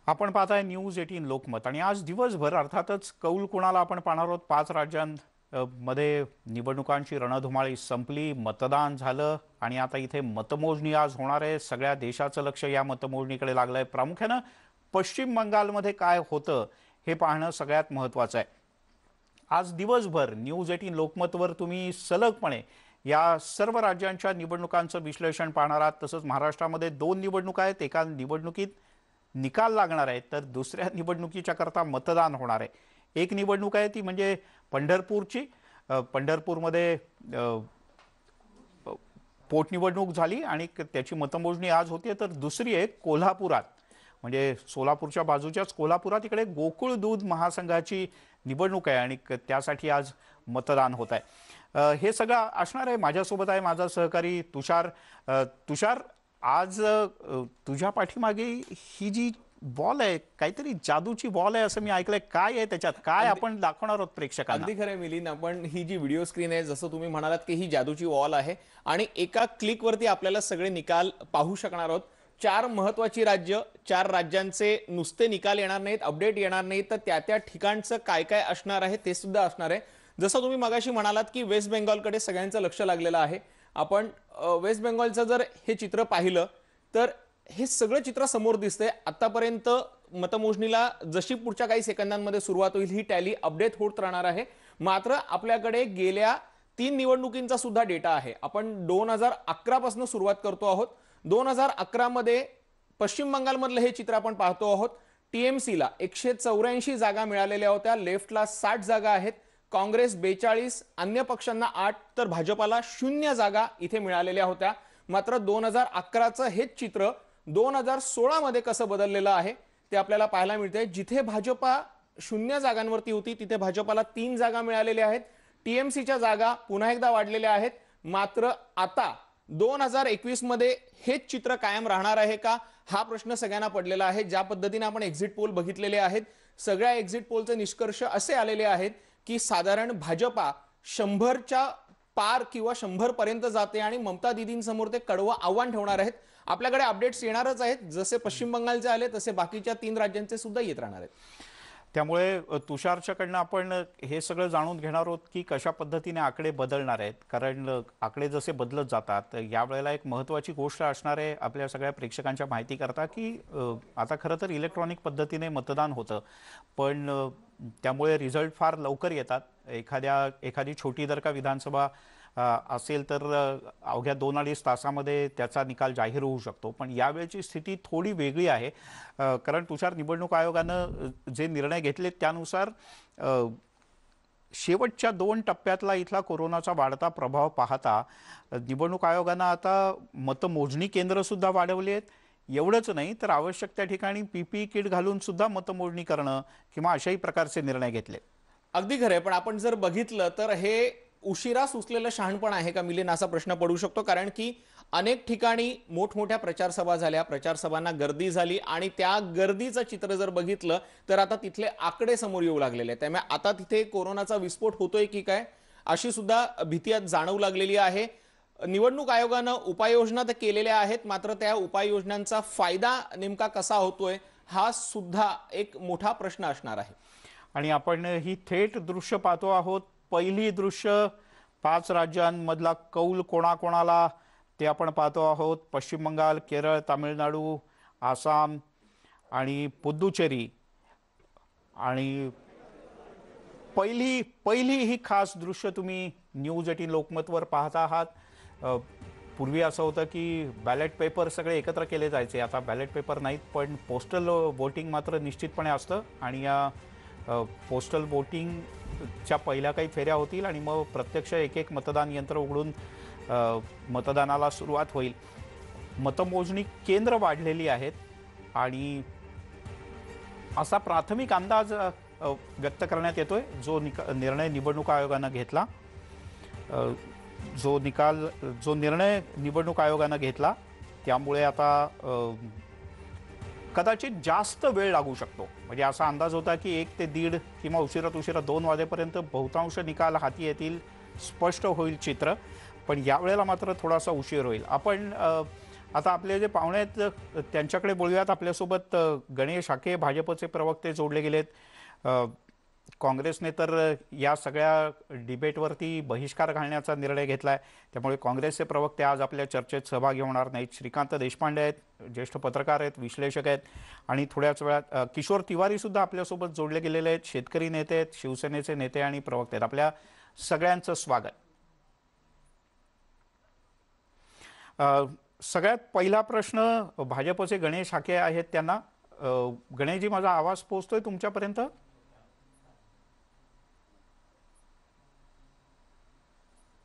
आपण पाहताय न्यूज 18 लोकमत आणि आज दिवसभर अर्थातच कौल कोणाला आपण पाहणार आहोत। 5 राज्यांमध्ये निवडणुकांची रणधुमाळी संपली, मतदान झालं आणि आता इथे मतमोजणी आज होणार आहे। सगळ्या देशाचं लक्ष या मतमोजणीकडे लागलंय। प्रामुख्याने पश्चिम बंगालमध्ये काय होतं हे पाहणं सगळ्यात महत्त्वाचं आहे। आज दिवसभर न्यूज 18 लोकमतवर तुम्ही सलगपणे या सर्व राज्यांच्या निवडणुकांचं विश्लेषण पाहणार आहात। तसंच महाराष्ट्रामध्ये 2 निवडणुका आहेत। एका निवडणुकीत निकाल लागणार आहे तर दुसऱ्या निवडणुकीच्या करता मतदान होणार आहे। एक निवडणूक आहे ती म्हणजे पंढरपूरची। पंढरपूरमध्ये पोटनिवडणूक झाली आणि त्याची मतमोजणी आज होते। तर दुसरी आहे कोल्हापुरात, म्हणजे सोलापूरच्या बाजूच्याच कोल्हापुरात इकडे गोकुळ दूध महासंघाची निवडणूक आहे आणि त्यासाठी आज मतदान होत आहे। हे सगळं असणार आहे। माझ्यासोबत आहे माझा सहकारी तुषार। तुषार, आज तुझ्या पाठीमागे ही जी बॉल आहे काहीतरी जादूची बॉल आहे असं मी ऐकलंय। काय आहे त्याच्यात, काय आपण दाखवणार आहोत प्रेक्षकांना? अगदी खरं मिलिंद, आपण ही जी व्हिडिओ स्क्रीन आहे जसं तुम्ही म्हणालात की ही जादूची वॉल आहे आणि एका क्लिकवरती आपल्याला सगळे निकाल पाहू शकणार आहोत। 4 महत्त्वाची राज्य, 4 राज्यांचे नुसते निकाल येणार नाहीत, अपडेट येणार नाहीत, तर त्या ठिकाणचं काय काय असणार आहे ते सुद्धा असणार आहे। जसं तुम्ही मगाशी म्हणालात की वेस्ट बेंगॉलकडे सगळ्यांचं लक्ष लागलेलं आहे। आपण वेस्ट बेंगॉलचं जर हे चित्र पाहिलं तर हे सगळं चित्र समोर दिसतंय। आतापर्यंत मतमोजणीला जशी पुढच्या काही सेकंदांमध्ये सुरुवात होईल ही टॅली अपडेट होत राहणार आहे। मात्र आपल्याकडे गेल्या 3 निवडणुकींचा सुद्धा डेटा आहे। आपण 2011 पासून सुरुवात करतो आहोत। 2011 मध्ये पश्चिम बंगालमधलं हे चित्र आपण पाहतो आहोत। टीएमसीला 184 जागा मिळालेल्या होत्या, लेफ्टला 60 जागा आहेत, काँग्रेस 42, अन्य पक्षांना 8 तर भाजपाला 0 जागा इथे मिळालेल्या होत्या। मात्र 2011चं हेच चित्र 2016 मध्ये कसं बदललेलं आहे ते आपल्याला पाहायला मिळतंय। जिथे भाजपा 0 जागांवरती होती तिथे भाजपाला 3 जागा मिळालेल्या आहेत। टीएमसीच्या जागा पुन्हा एकदा वाढलेल्या आहेत। मात्र आता 2021 मध्ये हेच चित्र कायम राहणार आहे का हा प्रश्न सगळ्यांना पडलेला आहे। ज्या पद्धतीने आपण एक्झिट पोल बघितलेले आहेत, सगळ्या एक्झिट पोलचे निष्कर्ष असे आलेले आहेत की साधारण भाजपा 100च्या पार किंवा 100 पर्यंत जाते आणि ममता दीदींसमोर ते कडवं आव्हान ठेवणार आहेत। आपल्याकडे अपडेट्स येणारच आहेत, जसे पश्चिम बंगालचे आले तसे बाकीच्या 3 राज्यांचे सुद्धा येत राहणार आहेत। त्यामुळे तुषारच्याकडनं आपण हे सगळं जाणून घेणार आहोत की कशा पद्धतीने आकडे बदलणार आहेत। कारण आकडे जसे बदलत जातात यावेळेला एक महत्त्वाची गोष्ट असणार आहे आपल्या सगळ्या प्रेक्षकांच्या माहिती करता की आता खरं तर इलेक्ट्रॉनिक पद्धतीने मतदान होतं, पण त्यामुळे रिझल्ट फार लवकर येतात। एखादी छोटी जर का विधानसभा असेल तर अवघ्या 2-2.5 तासामध्ये त्याचा निकाल जाहीर होऊ शकतो। पण यावेळची स्थिती थोडी वेगळी आहे, कारण तुषार, निवडणूक आयोगानं जे निर्णय घेतले त्यानुसार शेवटच्या 2 टप्प्यातला इथला कोरोनाचा वाढता प्रभाव पाहता निवडणूक आयोगानं आता मतमोजणी केंद्र सुद्धा वाढवली आहेत। एवढंच नाही तर आवश्यक त्या ठिकाणी पीपीई किट घालून सुद्धा मतमोजणी करणं किंवा अशाही प्रकारचे निर्णय घेतले। अगदी खरंय, पण आपण जर बघितलं तर हे उशिरा सुचलेलं शहाणपण आहे का मिलिंद असा प्रश्न पडू शकतो। कारण की अनेक ठिकाणी मोठमोठ्या प्रचार सभा झाल्या, प्रचार सभांना गर्दी झाली आणि त्या गर्दीचं चित्र जर बघितलं तर आता तिथले आकडे समोर येऊ लागलेले आहेत। त्यामुळे आता तिथे कोरोनाचा विस्फोट होतोय की काय अशी सुद्धा भीती आज जाणवू लागलेली आहे। निवडणूक आयोगानं उपाययोजना तर केलेल्या आहेत, मात्र त्या उपाययोजनांचा फायदा नेमका कसा होतोय हा सुद्धा एक मोठा प्रश्न असणार आहे। आणि आपण ही थेट दृश्य पाहतो आहोत। पहिली दृश्य 5 राज्यांमधला कौल कोणाकोणाला ते आपण पाहतो आहोत। पश्चिम बंगाल, केरळ, तामिळनाडू, आसाम आणि पुद्दुचेरी। आणि पहिली ही खास दृश्य तुम्ही न्यूज 18 लोकमतवर पाहता आहात। पूर्वी असं होतं की बॅलेट पेपर सगळे एकत्र केले जायचे, आता बॅलेट पेपर नाहीत, पण पोस्टल वोटिंग मात्र निश्चितपणे असतं आणि या पोस्टल वोटिंगच्या पहिल्या काही फेऱ्या होतील आणि मग प्रत्यक्ष एक मतदान यंत्र उघडून मतदानाला सुरुवात होईल। मतमोजणी केंद्र वाढलेली आहेत आणि असा प्राथमिक अंदाज व्यक्त करण्यात येतोय जो निर्णय निवडणूक आयोगानं घेतला। जो निर्णय निवडणूक आयोगानं घेतला त्यामुळे आता कदाचित जास्त वेळ लागू शकतो। म्हणजे असा अंदाज होता की 1 ते 1.5 किंवा उशिरा 2 वाजेपर्यंत बहुतांश निकाल हाती येतील, स्पष्ट होईल चित्र। पण यावेळेला मात्र थोडासा उशीर होईल। आपण आता आपले जे पाहुणे आहेत त्यांच्याकडे बोलूयात. आपल्यासोबत गणेश हाके भाजपचे प्रवक्ते जोडले गेलेत. अ, काँग्रेसने तर या सगळ्या डिबेटवरती बहिष्कार घालण्याचा निर्णय घेतलाय. त्यामुळे काँग्रेसचे प्रवक्ते आज आपल्या चर्चेत सहभागी होणार नाहीत. श्रीकांत देशपांडे आहेत, ज्येष्ठ पत्रकार आहेत, विश्लेषक आहेत. आणि थोड्याच वेळात किशोर तिवारी सुद्धा आपल्यासोबत जोडले गेलेले आहेत. शेतकरी नेते आहेत, शिवसेनेचे नेते आणि प्रवक्ते आहेत. आपल्या सगळ्यांचं स्वागत. सगळ्यात पहिला प्रश्न भाजपचे गणेश हाके आहेत त्यांना. गणेशजी, माझा आवाज पोहोचतोय तुमच्यापर्यंत?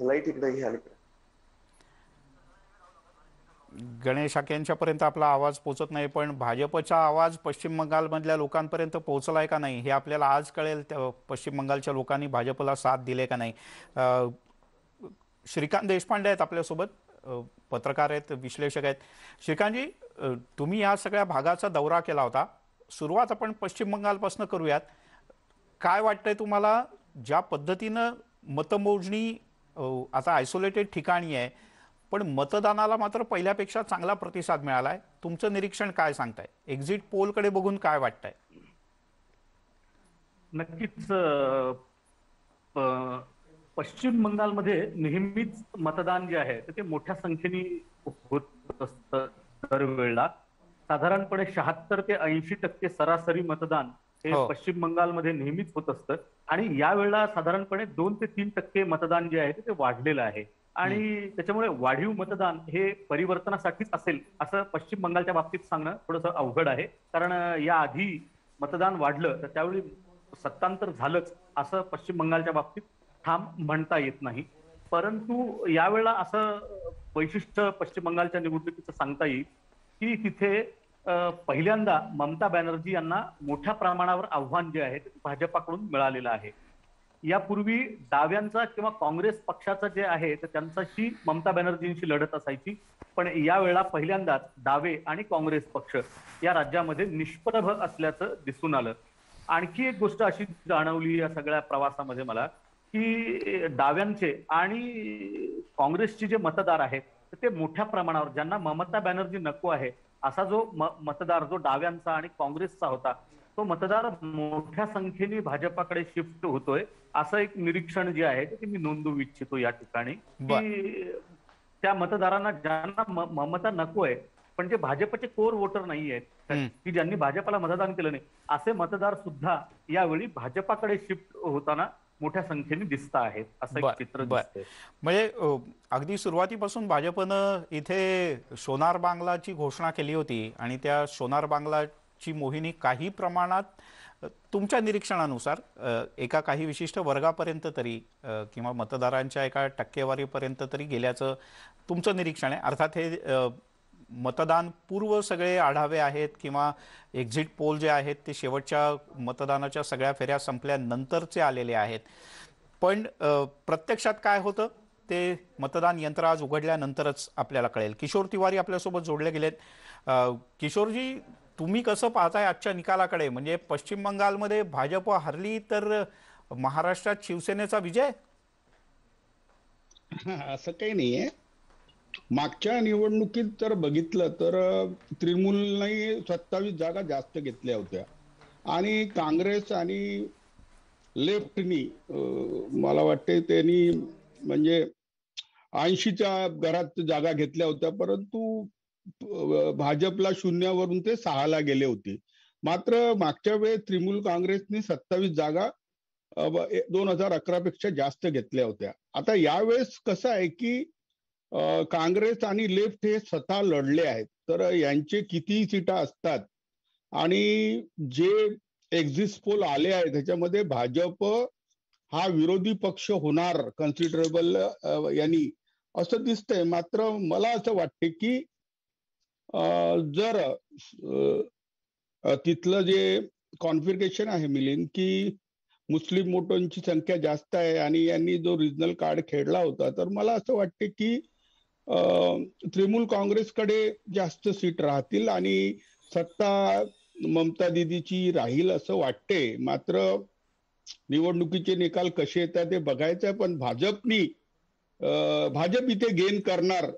लाईट इकडे घ्या. गणेश हाकेंच्यापर्यंत आपला आवाज पोहोचत नाही, पण भाजपचा आवाज पश्चिम बंगालमधल्या लोकांपर्यंत पोहोचलाय का नाही हे आपल्याला आज कळेल. पश्चिम बंगालच्या लोकांनी भाजपला साथ दिले का नाही. श्रीकांत देशपांडे आहेत आपल्यासोबत, पत्रकार आहेत, विश्लेषक आहेत. श्रीकांतजी, तुम्ही या सगळ्या भागाचा दौरा केला होता. सुरुवात आपण पश्चिम बंगालपासून करूयात. काय वाटतंय तुम्हाला, ज्या पद्धतीनं मतमोजणी आता आयसोलेटेड ठिकाणी आहे, पण मतदानाला मात्र पहिल्यापेक्षा चांगला प्रतिसाद मिळालाय, तुमचं निरीक्षण काय सांगताय? एक्झिट पोलकडे बघून काय वाटतंय? नक्कीच पश्चिम बंगालमध्ये नेहमीच मतदान जे आहे ते मोठ्या संख्येने होत असतं. दरवेळेला साधारणपणे 76 ते 80% सरासरी मतदान हे पश्चिम बंगालमध्ये नेहमीच होत असतं. आणि यावेळेला साधारणपणे 2 ते 3% मतदान जे आहे ते वाढलेलं आहे. आणि त्याच्यामुळे वाढीव मतदान हे परिवर्तनासाठीच असेल असं पश्चिम बंगालच्या बाबतीत सांगणं थोडंसं अवघड आहे. कारण या आधी मतदान वाढलं तर त्यावेळी सत्तांतर झालंच असं पश्चिम बंगालच्या बाबतीत ठाम म्हणता येत नाही. परंतु यावेळेला असं वैशिष्ट्य पश्चिम बंगालच्या निवडणुकीचं सांगता येईल की तिथे पहिल्यांदा ममता बॅनर्जी यांना मोठ्या प्रमाणावर आव्हान जे आहे ते भाजपाकडून मिळालेलं आहे. यापूर्वी डाव्यांचा किंवा काँग्रेस पक्षाचा जे आहे तर त्यांच्याशी ममता बॅनर्जींशी लढत असायची, पण यावेळेला पहिल्यांदाच डावे आणि काँग्रेस पक्ष या राज्यामध्ये निष्प्रभ असल्याचं दिसून आलं. आणखी एक गोष्ट अशी जाणवली या सगळ्या प्रवासामध्ये मला, की डाव्यांचे आणि काँग्रेसचे जे मतदार आहेत ते मोठ्या प्रमाणावर, ज्यांना ममता बॅनर्जी नको आहे असा जो मतदार जो डाव्यांचा आणि काँग्रेसचा होता, तो मतदार मोठ्या संख्येने भाजपाकडे शिफ्ट होतोय असं एक निरीक्षण जे आहे ते मी नोंदवू इच्छितो या ठिकाणी. की त्या मतदारांना ज्यांना ममता नको आहे पण जे भाजपचे कोर वोटर नाही आहेत, की ज्यांनी भाजपाला मतदान केलं नाही, असे मतदार सुद्धा यावेळी भाजपाकडे शिफ्ट होताना मोठ्या संख्येने दिसत आहेत असं एक चित्र दिसतंय. म्हणजे अगदी सुरुवातीपासून भाजपनं इथे सोनार बांगलाची घोषणा केली होती आणि त्या सोनार बांगलाची मोहिनी काही प्रमाणात तुमच्या निरीक्षणानुसार एका काही विशिष्ट वर्गापर्यंत तरी किंवा मतदारांच्या एका टक्केवारीपर्यंत तरी गेल्याचं तुमचं निरीक्षण आहे. अर्थात हे मतदान पूर्व सगळे आढावे आहेत किंवा एक्झिट पोल जे आहेत ते शेवटच्या मतदानाच्या सगळ्या फेऱ्या संपल्यानंतरचे आलेले आहेत. पण प्रत्यक्षात काय होतं ते मतदान यंत्र आज उघडल्यानंतरच आपल्याला कळेल. किशोर तिवारी आपल्यासोबत जोडले गेलेत. किशोरजी, तुम्ही कसं पाहताय आजच्या निकालाकडे? म्हणजे पश्चिम बंगालमध्ये भाजप हरली तर महाराष्ट्रात शिवसेनेचा विजय? असं काही नाहीये. मागच्या निवडणुकीत जर बघितलं तर तृणमूलने 27 जागा जास्त घेतल्या होत्या आणि काँग्रेस आणि लेफ्टनी मला वाटते त्यांनी म्हणजे 80च्या घरात जागा घेतल्या होत्या, परंतु भाजपला 0वरून ते 6ला गेले होते. मात्र मागच्या वेळेस तृणमूल काँग्रेसने 27 जागा 2011 पेक्षा जास्त घेतल्या होत्या. आता यावेळेस कसं आहे की काँग्रेस आणि लेफ्ट हे स्वतः लढले आहेत, तर यांचे किती सीटा असतात आणि जे एक्झिट पोल आले आहेत त्याच्यामध्ये भाजप हा विरोधी पक्ष होणार कन्सिडरेबल यांनी असं दिसतंय. मात्र मला असं वाटते की जर तिथलं जे कॉन्फिगरेशन आहे मिलिंद, की मुस्लिम वोटांची संख्या जास्त आहे आणि यांनी जो रिजनल कार्ड खेळला होता, तर मला असं वाटते की तृणमूल काँग्रेसकडे जास्त सीट राहतील आणि सत्ता ममता दीदीची राहील असं वाटते. मात्र निवडणुकीचे निकाल कसे येतात ते बघायचं आहे. पण भाजप इथे गेन करणार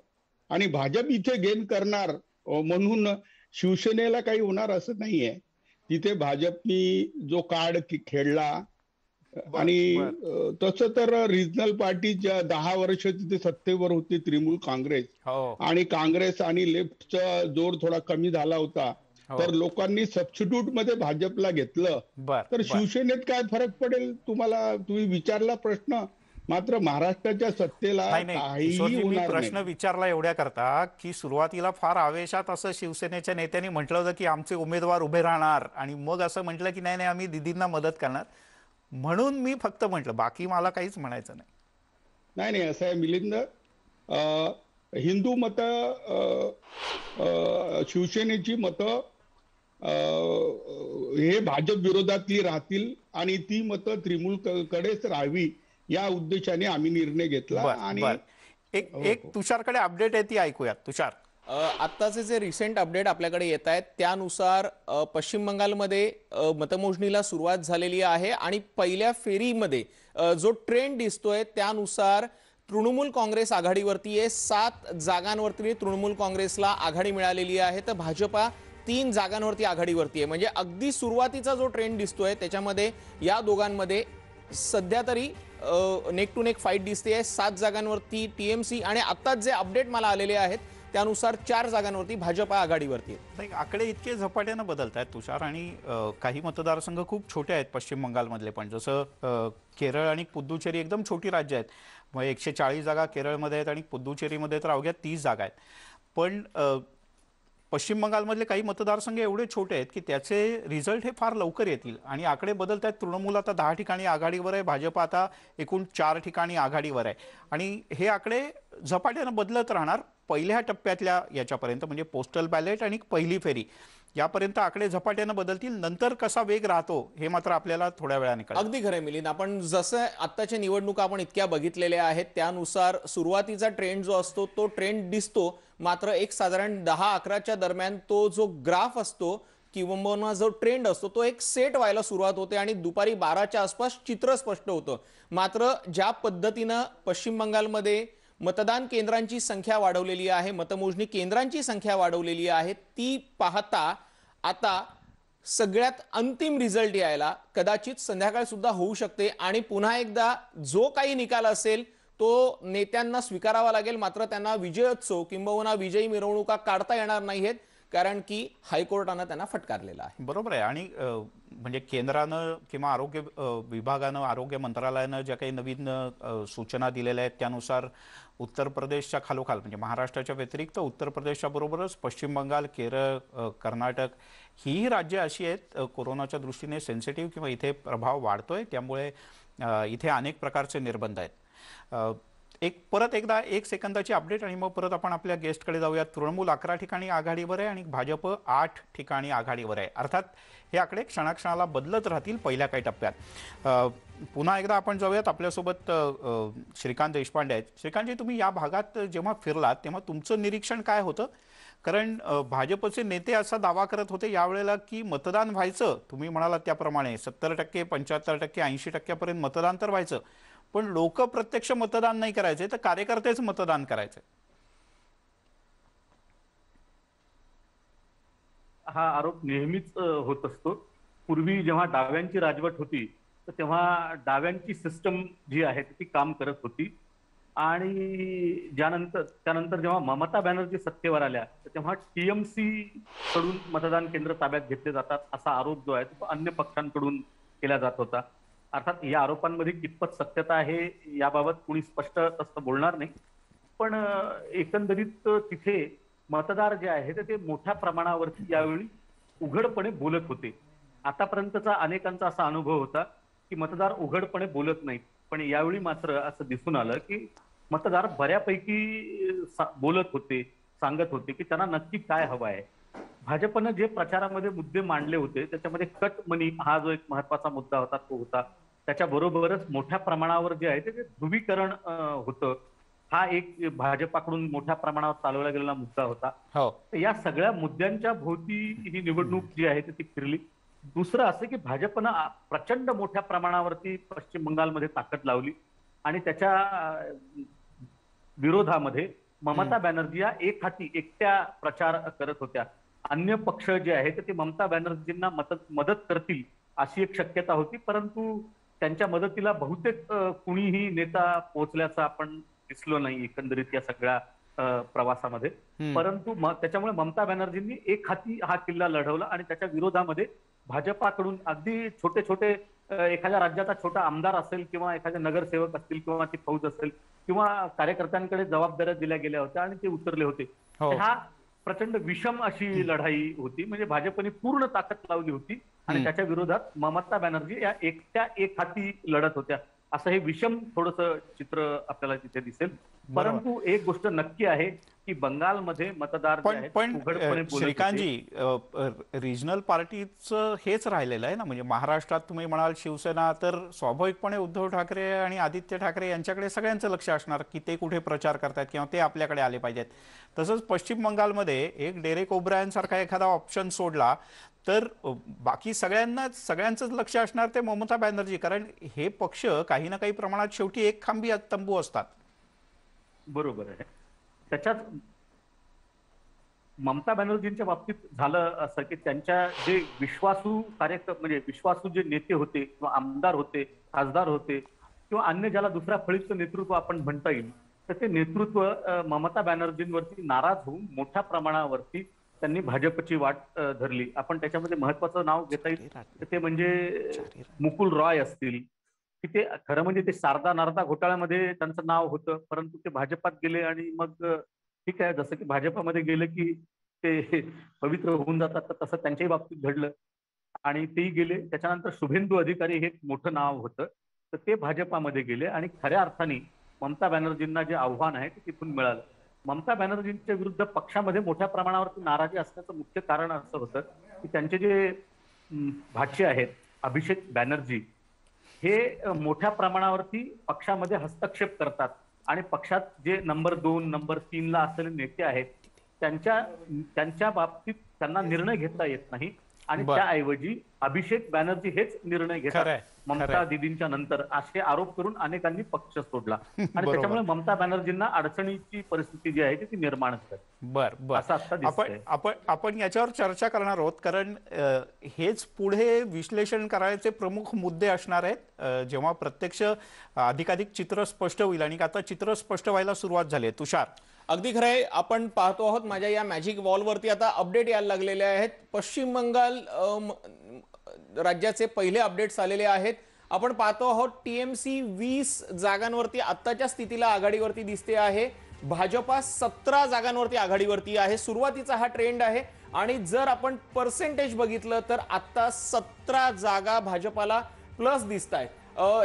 आणि भाजप इथे गेन करणार म्हणून शिवसेनेला काही होणार असं नाहीये. तिथे भाजपनी जो कार्ड खेळला आणि तसं तर रिजनल पार्टीच्या 10 वर्ष तिथे सत्तेवर होती तृणमूल काँग्रेस, हो आणि काँग्रेस आणि लेफ्टचा जोर थोडा कमी झाला होता, हो. तर लोकांनी सबस्टिट्यूट मध्ये भाजपला घेतलं. बर तर बर. शिवसेनेत काय फरक पडेल तुम्हाला, तुम्ही विचारला प्रश्न, मात्र महाराष्ट्राच्या सत्तेला नाही नाही काहीही किशोरजी, मी होणार प्रश्न नाही. विचारला एवढ्या करता की सुरुवातीला फार आवेशात असं शिवसेनेच्या नेत्यांनी म्हटलं होतं की आमचे उमेदवार उभे राहणार, आणि मग असं म्हटलं की नाही नाही आम्ही दिदींना मदत करणार, म्हणून मी फक्त म्हटलं, बाकी मला काहीच म्हणायचं नाही. नाही नाही, असं आहे मिलिंद, हिंदू मत, शिवसेनेची मतं हे भाजप विरोधातली राहतील आणि ती मतं तृणमूल कडेच राहावी या उद्देशाने आम्ही निर्णय घेतला. बर आणि बर. एक तुषारकडे अपडेट आहे, ती ऐकूयात. तुषार. आत्ताचे जे रिसेंट अपडेट आपल्याकडे येत आहेत त्यानुसार पश्चिम बंगालमध्ये मतमोजणीला सुरुवात झालेली आहे आणि पहिल्या फेरीमध्ये जो ट्रेंड दिसतोय त्यानुसार तृणमूल काँग्रेस आघाडीवरती आहे. 7 जागांवरती तृणमूल काँग्रेसला आघाडी मिळालेली आहे, तर भाजपा 3 जागांवरती आघाडीवरती आहे. म्हणजे अगदी सुरुवातीचा जो ट्रेंड दिसतोय त्याच्यामध्ये या दोघांमध्ये सध्या तरी नेक टू नेक फाईट दिसते. 7 जागांवरती टीएमसी आणि आत्ताच जे अपडेट मला आलेले आहेत त्यानुसार 4 जागांवरती भाजपा आघाडीवरती आहे. नाही, आकडे इतके झपाट्यानं बदलत आहेत तुषार, आणि काही मतदारसंघ खूप छोटे आहेत पश्चिम बंगालमधले पण, जसं केरळ आणि पुद्दुचेरी एकदम छोटी राज्य आहेत. मग 140 जागा केरळमध्ये आहेत आणि पुद्दुचेरीमध्ये तर अवघ्या 30 जागा आहेत. पण पश्चिम बंगालमधले काही मतदारसंघ एवढे छोटे आहेत की त्याचे रिझल्ट हे फार लवकर येतील, आणि आकडे बदलत आहेत. तृणमूल आता 10 ठिकाणी आघाडीवर आहे, भाजप आता एकूण 4 ठिकाणी आघाडीवर आहे, आणि हे आकडे झपाट्यानं बदलत राहणार पहिल्या टप्प्यातल्या याच्यापर्यंत, म्हणजे पोस्टल बॅलेट आणि पहिली फेरी यापर्यंत आकडे झपाट्यानं बदलतील. नंतर कसा वेग राहतो हे मात्र आपल्याला थोड्या वेळाने कळेल. अगदी खरं मिलिंद, आपण जसं आत्ताच्या निवडणुका आपण इतक्या बघितलेल्या आहेत त्यानुसार सुरुवातीचा ट्रेंड जो असतो तो ट्रेंड दिसतो, मात्र एक साधारण 10-11च्या दरम्यान तो जो ग्राफ असतो किंवा जो ट्रेंड असतो तो एक सेट व्हायला सुरुवात होते आणि दुपारी 12च्या आसपास चित्र स्पष्ट होतं. मात्र ज्या पद्धतीनं पश्चिम बंगालमध्ये मतदान केंद्रांची संख्या वाढवलेली आहे, मतमोजणी केंद्रांची संख्या वाढवलेली आहे, ती पाहता आता सगळ्यात अंतिम रिझल्ट यायला कदाचित संध्याकाळ सुद्धा होऊ शकते आणि पुन्हा एकदा जो काही निकाल असेल तो नेत्यांना स्वीकारावा लागेल. मात्र त्यांना विजयोत्सव किंबहुना विजयी मिरवणुका काढता येणार नाहीत, कारण की हायकोर्टानं त्यांना फटकारलेला आहे. बरोबर आहे. आणि म्हणजे केंद्रानं किंवा आरोग्य विभागानं, आरोग्य मंत्रालयानं ज्या काही नवीन सूचना दिलेल्या आहेत त्यानुसार उत्तर प्रदेशच्या खालोखाल, म्हणजे महाराष्ट्राच्या व्यतिरिक्त उत्तर प्रदेशच्या बरोबरच पश्चिम बंगाल, केरळ, कर्नाटक ही राज्य अशी आहेत कोरोनाच्या दृष्टीने सेन्सिटिव्ह किंवा इथे प्रभाव वाढतोय, त्यामुळे इथे अनेक प्रकारचे निर्बंध आहेत. परत एकदा 1 सेकंदाची अपडेट आणि मग परत आपण आपल्या गेस्टकडे जाऊयात. तृणमूल 11 ठिकाणी आघाडीवर आहे आणि भाजप 8 ठिकाणी आघाडीवर आहे. अर्थात हे आकडे क्षणाक्षणाला बदलत राहतील पहिल्या काही टप्प्यात. पुन्हा एकदा आपण जाऊयात, आपल्यासोबत श्रीकांत देशपांडे आहेत. श्रीकांतजी, तुम्ही या भागात जेव्हा फिरलात तेव्हा तुमचं निरीक्षण काय होतं? कारण भाजपचे नेते असा दावा करत होते यावेळेला की मतदान व्हायचं, तुम्ही म्हणालात त्याप्रमाणे 70%, 75%, 80% मतदान तर व्हायचं, पण लोक प्रत्यक्ष मतदान नाही करायचे, तर कार्यकर्तेच मतदान करायचे. हा आरोप नेहमीच होत असतो. पूर्वी जेव्हा डाव्यांची राजवट होती तर तेव्हा डाव्यांची सिस्टम जी आहे ती काम करत होती, आणि त्यानंतर जेव्हा ममता बॅनर्जी सत्तेवर आल्या तर तेव्हा टीएमसी कडून मतदान केंद्र ताब्यात घेतले जातात असा आरोप जो आहे तो अन्य पक्षांकडून केला जात होता. अर्थात या आरोपांमध्ये कितपत सत्यता आहे याबाबत कोणी स्पष्ट तसं बोलणार नाही, पण एकंदरीत तिथे मतदार जे आहे ते मोठ्या प्रमाणावरती यावेळी उघडपणे बोलत होते. आतापर्यंतचा अनेकांचा असा अनुभव होता की मतदार उघडपणे बोलत नाहीत, पण यावेळी मात्र असं दिसून आलं की मतदार बऱ्यापैकी बोलत होते, सांगत होते की त्यांना नक्की काय हवं आहे. भाजपनं जे प्रचारामध्ये मुद्दे मांडले होते त्याच्यामध्ये कट मनी हा जो एक महत्वाचा मुद्दा होता तो होता. त्याच्याबरोबरच मोठ्या प्रमाणावर जे आहे ते ध्रुवीकरण होतं, हा एक भाजपाकडून मोठ्या प्रमाणावर चालवला गेलेला मुद्दा होता. या सगळ्या मुद्द्यांच्या भोवती ही निवडणूक जी आहे ती फिरली. दुसरं असं की भाजपनं प्रचंड मोठ्या प्रमाणावरती पश्चिम बंगालमध्ये ताकद लावली आणि त्याच्या विरोधामध्ये ममता बॅनर्जी या एक हाती एकट्या प्रचार करत होत्या. अन्य पक्ष जे आहेत ते ममता बॅनर्जींना मदत करतील अशी एक शक्यता होती, परंतु त्यांच्या मदतीला बहुतेक कुणीही नेता पोहोचल्याचं आपण दिसलो नाही एकंदरीत या सगळ्या प्रवासामध्ये. परंतु त्याच्यामुळे ममता बॅनर्जींनी एक हाती हा किल्ला लढवला आणि त्याच्या विरोधामध्ये भाजपाकडून अगदी छोटे छोटे एखाद्या राज्याचा छोटा आमदार असेल किंवा एखादे नगरसेवक असतील किंवा ती फौज असेल किंवा कार्यकर्त्यांकडे जबाबदाऱ्या दिल्या गेल्या होत्या आणि ते उतरले होते. हा प्रचंड विषम अशी लढाई होती, म्हणजे भाजपने पूर्ण ताकद लावली होती आणि त्याच्या विरोधात ममता बॅनर्जी या एकट्या एक हाती लढत होत्या. असं हे विषम थोडंसं चित्र आपल्याला तिथे दिसेल. परंतु एक गोष्ट नक्की आहे की बंगालमध्ये मतदार जे आहेत पण उघडपणे बोलत होते. श्रीकांतजी, रिजनल पार्टीचं हेच राहिलेलं आहे ना, म्हणजे महाराष्ट्रात तुम्ही म्हणाल शिवसेना, तर स्वाभाविकपणे उद्धव ठाकरे आणि आदित्य ठाकरे यांच्याकडे सगळ्यांचं लक्ष असणार की ते कुठे प्रचार करतात किंवा ते आपल्याकडे आले पाहिजेत. तसंच पश्चिम बंगालमध्ये एक डेरेक ओब्रायन सारखा एखादा ऑप्शन सोडला तर बाकी सगळ्यांचंच लक्ष असणार ते ममता बॅनर्जी, कारण हे पक्ष काही ना काही प्रमाणात शेवटी एक खांबी तंबू असतात. बरोबर आहे. त्याच्यात ममता बॅनर्जींच्या बाबतीत झालं असं की त्यांच्या जे विश्वासू म्हणजे विश्वासू जे नेते होते किंवा आमदार होते, खासदार होते किंवा अन्य ज्याला दुसऱ्या फळीचं नेतृत्व आपण म्हणता येईल, तर ते नेतृत्व ममता बॅनर्जींवरती नाराज होऊन मोठ्या प्रमाणावरती त्यांनी भाजपची वाट धरली. आपण त्याच्यामध्ये महत्वाचं नाव घेता येईल ते म्हणजे मुकुल रॉय असतील, की ते खरं म्हणजे ते सारदा नारदा घोटाळ्यामध्ये त्यांचं नाव होतं, परंतु ते भाजपात गेले आणि मग ठीक आहे, जसं की भाजपामध्ये गेले की ते पवित्र होऊन जातात, तर तसं त्यांच्याही बाबतीत घडलं आणि तेही गेले. त्याच्यानंतर शुभेंदू अधिकारी हे एक मोठं नाव होतं, तर ते भाजपामध्ये गेले आणि खऱ्या अर्थाने ममता बॅनर्जींना जे आव्हान आहे ते तिथून मिळालं. ममता बॅनर्जींच्या विरुद्ध पक्षामध्ये मोठ्या प्रमाणावरती नाराजी असण्याचं मुख्य कारण असं होतं की त्यांचे जे भाचे आहेत अभिषेक बॅनर्जी हे मोठ्या प्रमाणावरती पक्षामध्ये हस्तक्षेप करतात आणि पक्षात जे नंबर 2, नंबर 3 ला असलेले नेते आहेत त्यांच्या बाबतीत त्यांना निर्णय घेता येत नाही आणि त्याऐवजी अभिषेक बॅनर्जी हेच निर्णय घेतात ममता दिदींच्या नंतर, असे आरोप करून अनेकांनी पक्ष सोडला आणि त्याच्यामुळे ममता बॅनर्जींना अडचणीची परिस्थिती जी आहे ती निर्माण होते. आपण याच्यावर चर्चा करणार आहोत, कारण हेच पुढे विश्लेषण करायचे प्रमुख मुद्दे असणार आहेत जेव्हा प्रत्यक्ष अधिकाधिक चित्र स्पष्ट होईल. आणि आता चित्र स्पष्ट व्हायला सुरुवात झाली आहे. तुषार, अगदी खरंय. आपण पाहतो आहोत माझ्या या मॅजिक वॉलवरती आता अपडेट यायला लागलेले आहेत. पश्चिम बंगाल राज्याचे पहिले अपडेट्स आलेले आहेत. आपण पाहतो आहोत टीएमसी 20 जागांवरती आत्ताच्या स्थितीला आघाडीवरती दिसते आहे. भाजपा 17 जागांवरती आघाडीवरती आहे. सुरुवातीचा हा ट्रेंड आहे आणि जर आपण पर्सेंटेज बघितलं तर आता 17 जागा भाजपाला प्लस दिसत आहेत.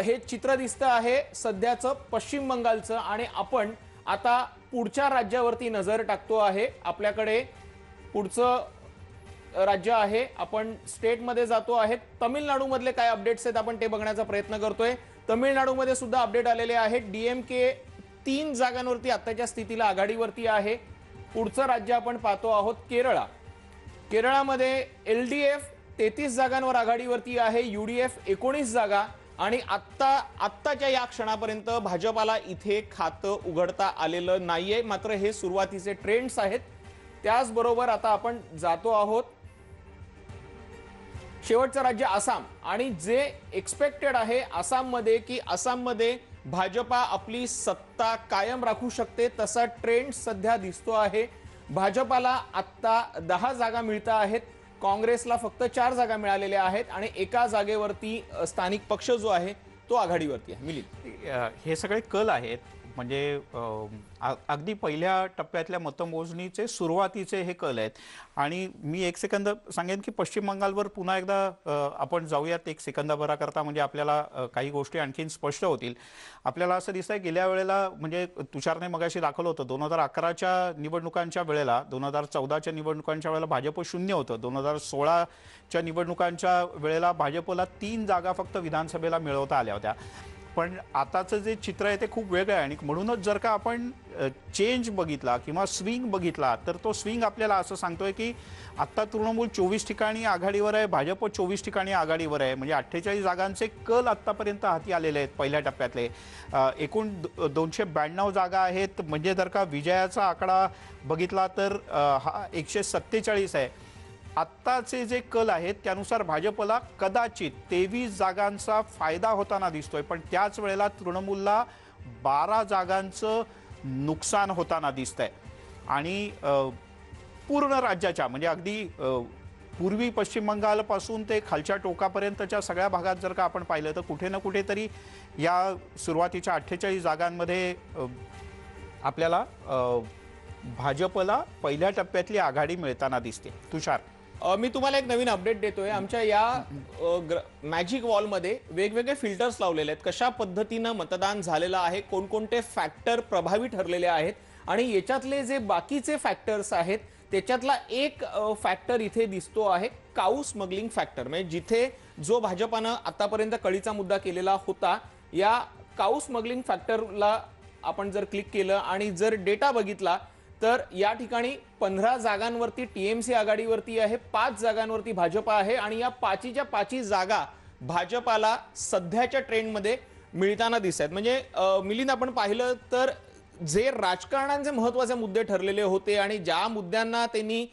हे चित्र दिसतं आहे सध्याचं पश्चिम बंगालचं. आणि आपण आता पुढच्या राज्यावरती नजर टाकतो आहे. आपल्याकडे पुढचं राज्य आहे, आपण स्टेटमध्ये जातो आहे. तमिळनाडूमधले काय अपडेट्स आहेत आपण ते बघण्याचा प्रयत्न करतोय. तमिळनाडूमध्ये सुद्धा अपडेट आलेले आहेत. डीएमके 3 जागांवरती आत्ताच्या स्थितीला आघाडीवरती आहे. पुढचं राज्य आपण पाहतो आहोत केरळा. केरळामध्ये एलडीएफ 33 जागांवर आघाडीवरती आहे, यूडीएफ 19 जागा. आणि आत्ताच्या या क्षणापर्यंत भाजपाला इथे खातं उघडता आलेलं नाहीये, मात्र हे सुरुवातीचे ट्रेंड्स आहेत. त्याचबरोबर आता आपण जातो आहोत शेवटचं राज्य आसाम. आणि जे एक्सपेक्टेड आहे आसाममध्ये की आसाममध्ये भाजपा आपली सत्ता कायम राखू शकते, तसा ट्रेंड सध्या दिसतो आहे. भाजपाला आत्ता 10 जागा मिळता आहेत, काँग्रेसला फक्त 4 जागा मिळालेल्या आहेत आणि एका जागेवरती स्थानिक पक्ष जो आहे तो आघाडीवरती आहे. मिलिंद, हे सगळे कल आहेत, म्हणजे अगदी पहिल्या टप्प्यातल्या मतमोजणीचे सुरुवातीचे हे कल आहेत. आणि मी एक सेकंद सांगेन की पश्चिम बंगालवर पुन्हा एकदा आपण जाऊयात एक सेकंदाभराकरता, म्हणजे आपल्याला काही गोष्टी आणखीन स्पष्ट होतील. आपल्याला असं दिसतंय गेल्या वेळेला, म्हणजे तुषारने मगाशी दाखवलं होतं 2011च्या निवडणुकांच्या वेळेला, 2014च्या निवडणुकांच्या वेळेला भाजप 0 होतं. 2016च्या निवडणुकांच्या वेळेला भाजपला 3 जागा फक्त विधानसभेला मिळवता आल्या होत्या. पण आताचं जे चित्र आहे ते खूप वेगळं आहे आणि म्हणूनच जर का आपण चेंज बघितला किंवा स्विंग बघितला तर तो स्विंग आपल्याला असं सांगतोय की आत्ता तृणमूल 24 ठिकाणी आघाडीवर आहे, भाजप 24 ठिकाणी आघाडीवर आहे. म्हणजे 48 जागांचे कल आत्तापर्यंत हाती आलेले आहेत पहिल्या टप्प्यातले. एकूण 292 जागा आहेत. म्हणजे जर का विजयाचा आकडा बघितला तर हा 147 आहे. आत्ताचे जे कल आहेत त्यानुसार भाजपला कदाचित 23 जागांचा फायदा होताना दिसतोय, पण त्याच वेळेला तृणमूलला 12 जागांचं नुकसान होताना दिसतंय. आणि पूर्ण राज्याच्या म्हणजे अगदी पूर्वी पश्चिम बंगालपासून ते खालच्या टोकापर्यंतच्या सगळ्या भागात जर का आपण पाहिलं तर कुठे ना कुठेतरी या सुरुवातीच्या 48 जागांमध्ये आपल्याला भाजपला पहिल्या टप्प्यातली आघाडी मिळताना दिसते. तुषार, मी तुम्हाला एक नवीन अपडेट देतोय. आमच्या या मॅजिक वॉलमध्ये वेगवेगळे फिल्टर्स लावलेले आहेत. कशा पद्धतीनं मतदान झालेलं आहे, कोणकोणते फॅक्टर प्रभावी ठरलेले आहेत आणि याच्यातले जे बाकीचे फॅक्टर्स आहेत त्याच्यातला एक फॅक्टर इथे दिसतो आहे काऊ स्मगलिंग फॅक्टर. म्हणजे जिथे जो भाजपानं आतापर्यंत कळीचा मुद्दा केलेला होता, या काऊ स्मगलिंग फॅक्टरला आपण जर क्लिक केलं आणि जर डेटा बघितला तर या ठिकाणी 15 जागांवरती टीएमसी आघाडीवरती आहे, 5 जागांवरती भाजपा आहे आणि या 5च्या 5 जागा भाजपाला सध्याच्या ट्रेंडमध्ये मिळताना दिसत आहेत. म्हणजे मिलिंद, आपण पाहिलं तर जे राजकारणाचे महत्त्वाचे मुद्दे ठरलेले होते आणि ज्या मुद्द्यांना त्यांनी